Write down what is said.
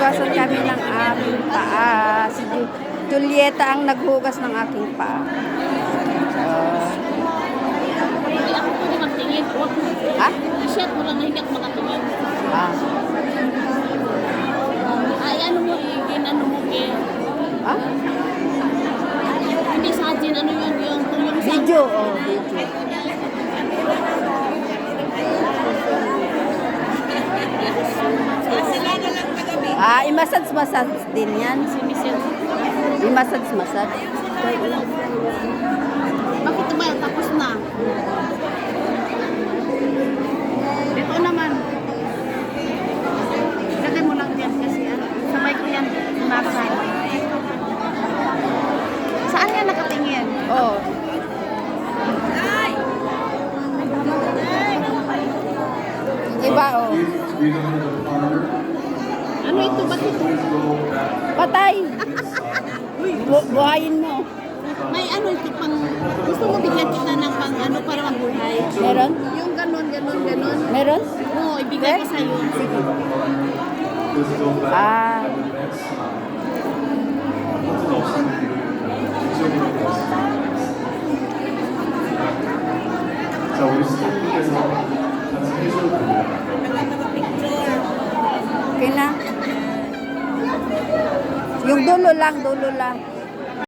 Hugasan kami ng aming paa. Si Julieta ang naghugas ng aking paa. Hindi ako pwede magtingin. Ha? I-shot mo lang na hindi ako makatingin. Ay, ano mo, ano mo, Ha? hindi sa atin, ano yung sa... Video. Oh, video. I-massage din yan. I-massage. Bakit ba? Tapos na. Dito naman. Lagay mo lang yan kasi sabay ko yan nasa. Saan yan nakatingin? Oh. Iba, oh. Ano ito? Ba't ito? Patay. Buhayin mo. May ano ito pang... Gusto mo bigyan kita ng pang ano para mabuhay? Meron? Yung ganon. Meron? Oo, ibigay ko sa'yo. Sige. 자, 우리 스태프께서 같이 해주셔도 됩니다. Okay na. Yung dulo lang.